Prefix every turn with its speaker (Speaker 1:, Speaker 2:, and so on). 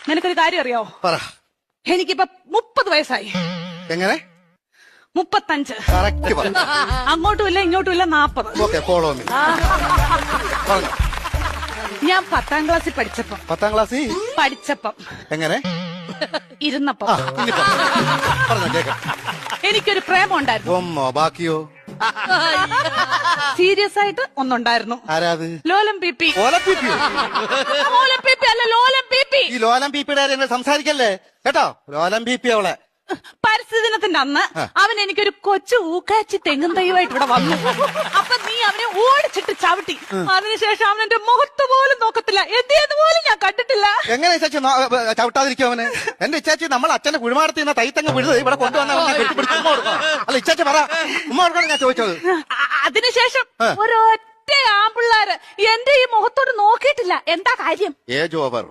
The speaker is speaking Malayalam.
Speaker 1: നിനക്കൊരു കാര്യം അറിയോ?
Speaker 2: പറ.
Speaker 1: എനിക്കിപ്പോ 30 വയസ്സായി.
Speaker 2: എങ്ങനെ?
Speaker 1: 35.
Speaker 2: കറക്റ്റ് പറ.
Speaker 1: അങ്ങോട്ടും ഇല്ല ഇങ്ങോട്ടും ഇല്ല 40.
Speaker 2: Okay, follow me. പറഞ്ഞോ.
Speaker 1: ഞാൻ 10ാം ക്ലാസ്സിൽ പഠിച്ചപ്പം
Speaker 2: 10ാം ക്ലാസ്സിൽ
Speaker 1: എങ്ങനെ ഇരുന്നപ്പം
Speaker 2: ഇനി പറഞ്ഞോ കേക്കാം.
Speaker 1: എനിക്കൊരു പ്രേമം ഉണ്ടായിരുന്നു.
Speaker 2: ഒമ്മോ, ബാക്കിയോ?
Speaker 1: സീരിയസ് ആയിട്ട് ഒന്നുണ്ടായിരുന്നു.
Speaker 2: ആരാത്?
Speaker 1: ലോലം പീപ്പി.
Speaker 2: ലോലം പീപ്പിയോ?
Speaker 1: ലോലം പീപ്പി അല്ല, ലോലം പീപ്പി.
Speaker 2: ഈ ലോലം പീപ്പിയുടെ കാര്യം എന്നെ സംസാരിക്കല്ലേ കേട്ടോ. ലോലം പീപ്പി അവളെ.
Speaker 1: പരിസ്ഥിതി ദിനത്തിന്റെ അന്ന് അവൻ എനിക്കൊരു കൊച്ചു ഊക്കാച്ചി തെങ്ങും തൈയുമായിട്ട് ഇവിടെ വന്നു. അപ്പൊ നീ അവനെ ഓടിച്ചിട്ട് ചവിട്ടി. അതിനുശേഷം അവൻ എന്റെ മുഖത്ത് പോലും നോക്കത്തില്ല. എന്ത് പോലും ഞാൻ കണ്ടിട്ടില്ല.
Speaker 2: എങ്ങനെ ഇച്ചാച്ചി ചവിട്ടാതിരിക്കും അവന്? എന്റെ ഇച്ചാച്ചി നമ്മൾ അച്ഛന്റെ കുഴിമാടത്തിൽ നിന്ന് തൈത്തങ്ങ് വിഴുത് ഇവിടെ കൊണ്ടുവന്ന അല്ല ഇച്ചാച്ചി പറ, ഉമ്മ കൊടുക്കണം ഞാൻ ചോദിച്ചത്.
Speaker 1: അതിനുശേഷം ഒരൊറ്റ ആമ്പിള്ളാര് എന്റെ ഈ മുഖത്തോട് നോക്കിയിട്ടില്ല. എന്താ കാര്യം?
Speaker 2: Age over.